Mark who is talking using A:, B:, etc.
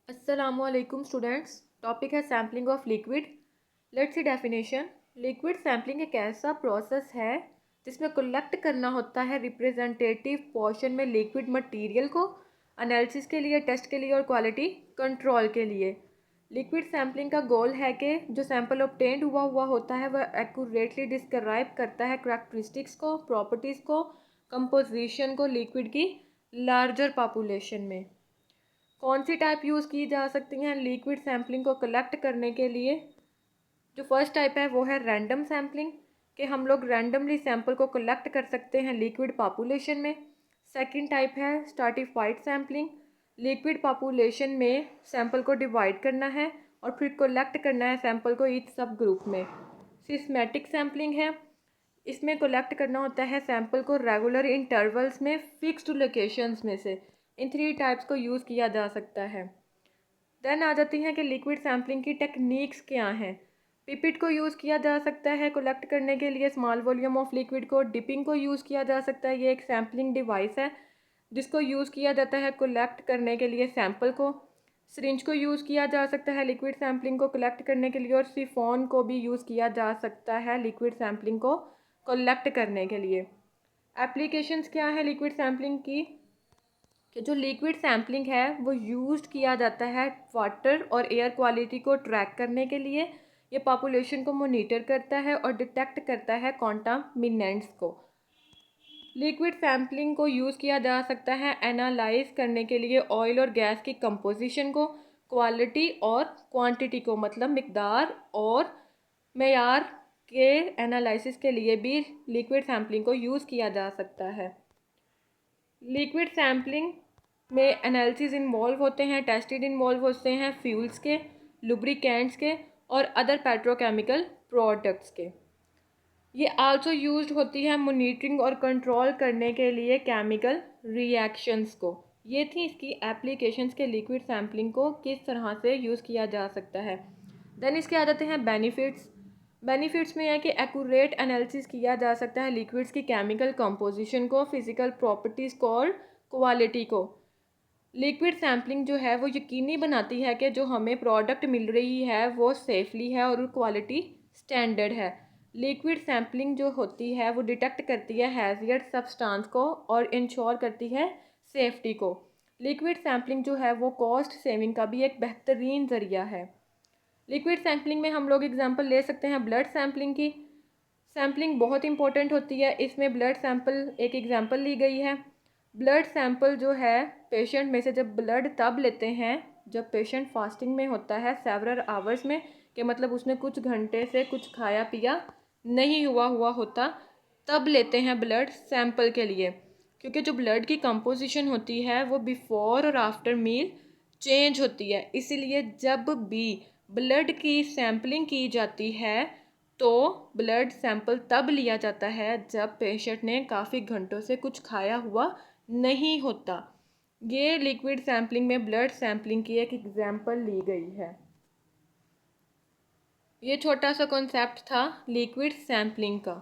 A: अस्सलामुअलैकुम students. Topic है sampling of liquid. Let's see definition. Liquid sampling एक ऐसा प्रोसेस है जिसमें कलेक्ट करना होता है रिप्रेजेंटेटिव पोर्शन में लिक्विड मटेरियल को एनालिसिस के लिए, टेस्ट के लिए और क्वालिटी कंट्रोल के लिए। लिक्विड सैम्पलिंग का गोल है कि जो सैंपल ऑब्टेंड हुआ होता है वह एक्यूरेटली डिस्क्राइब करता है करैक्टरिस्टिक्स को, प्रॉपर्टीज़ को, कंपोजिशन को लिक्विड की लार्जर पॉपुलेशन में। कौन सी टाइप यूज़ की जा सकती हैं लिक्विड सैम्पलिंग को कलेक्ट करने के लिए? जो फर्स्ट टाइप है वो है रैंडम सैम्पलिंग, कि हम लोग रैंडमली सैंपल को कलेक्ट कर सकते हैं लिक्विड पॉपुलेशन में। सेकंड टाइप है स्ट्रैटिफाइड सैम्पलिंग, लिक्विड पॉपुलेशन में सैंपल को डिवाइड करना है और फिर कलेक्ट करना है सैंपल को ईच सब ग्रुप में। सिस्टमैटिक सैम्पलिंग है, इसमें कलेक्ट करना होता है सैंपल को रेगुलर इंटरवल्स में फिक्स्ड लोकेशंस में से। इन थ्री टाइप्स को यूज़ किया जा सकता है। देन आ जाती हैं कि लिक्विड सैम्पलिंग की टेक्निक्स क्या हैं। पिपिट को यूज़ किया जा सकता है कलेक्ट करने के लिए स्मॉल वॉल्यूम ऑफ लिक्विड को। डिपिंग को यूज़ किया जा सकता है, ये एक सैम्पलिंग डिवाइस है जिसको यूज़ किया जाता है कलेक्ट करने के लिए सैंपल को। सिरिंज को यूज़ किया जा सकता है लिक्विड सैम्पलिंग को कलेक्ट करने के लिए, और सिफोन को भी यूज़ किया जा सकता है लिक्विड सैम्पलिंग को कलेक्ट करने के लिए। एप्लीकेशंस क्या है लिक्विड सैम्पलिंग की? कि जो लिक्विड सैम्पलिंग है वो यूज़ किया जाता है वाटर और एयर क्वालिटी को ट्रैक करने के लिए। ये पॉपुलेशन को मॉनिटर करता है और डिटेक्ट करता है कॉन्टामिनेंट्स को। लिक्विड सैम्पलिंग को यूज़ किया जा सकता है एनालाइज करने के लिए ऑयल और गैस की कंपोजिशन को, क्वालिटी और क्वांटिटी को, मतलब मिकदार और मेयार के एनालिसिस के लिए भी लिक्विड सैम्पलिंग को यूज़ किया जा सकता है। लिक्विड सैम्पलिंग में एनालिसिस इन्वॉल्व होते हैं, टेस्टेड इन्वॉल्व होते हैं फ्यूल्स के, लुब्रिकेंट्स के और अदर पेट्रोकेमिकल प्रोडक्ट्स के। ये आल्सो यूज्ड होती है मॉनिटरिंग और कंट्रोल करने के लिए केमिकल रिएक्शंस को। ये थी इसकी एप्लीकेशंस के लिक्विड सैम्पलिंग को किस तरह से यूज़ किया जा सकता है। देन इसके आ जाते हैं बेनिफिट्स। बेनिफिट्स में यह है कि एक्यूरेट एनालिसिस किया जा सकता है लिक्विड्स की केमिकल कंपोजिशन को, फिजिकल प्रॉपर्टीज़ को और क्वालिटी को। लिक्विड सैम्पलिंग जो है वो यकीनी बनाती है कि जो हमें प्रोडक्ट मिल रही है वो सेफली है और क्वालिटी स्टैंडर्ड है। लिक्विड सैम्पलिंग जो होती है वो डिटेक्ट करती है हैज़ियड सब्सटेंस को और इंश्योर करती है सेफ्टी को। लिक्विड सैम्पलिंग जो है वो कॉस्ट सेविंग का भी एक बेहतरीन ज़रिया है। लिक्विड सैम्पलिंग में हम लोग एग्जांपल ले सकते हैं ब्लड सैम्पलिंग की। सैम्पलिंग बहुत इंपॉर्टेंट होती है, इसमें ब्लड सैंपल एक एग्जांपल ली गई है। ब्लड सैंपल जो है पेशेंट में से जब ब्लड तब लेते हैं जब पेशेंट फास्टिंग में होता है सेवरल आवर्स में, कि मतलब उसने कुछ घंटे से कुछ खाया पिया नहीं हुआ होता, तब लेते हैं ब्लड सैंपल के लिए। क्योंकि जो ब्लड की कंपोजिशन होती है वो बिफोर और आफ्टर मील चेंज होती है, इसीलिए जब भी ब्लड की सैम्पलिंग की जाती है तो ब्लड सैंपल तब लिया जाता है जब पेशेंट ने काफ़ी घंटों से कुछ खाया हुआ नहीं होता। ये लिक्विड सैम्पलिंग में ब्लड सैम्पलिंग की एक एग्जांपल ली गई है। ये छोटा सा कॉन्सेप्ट था लिक्विड सैम्पलिंग का।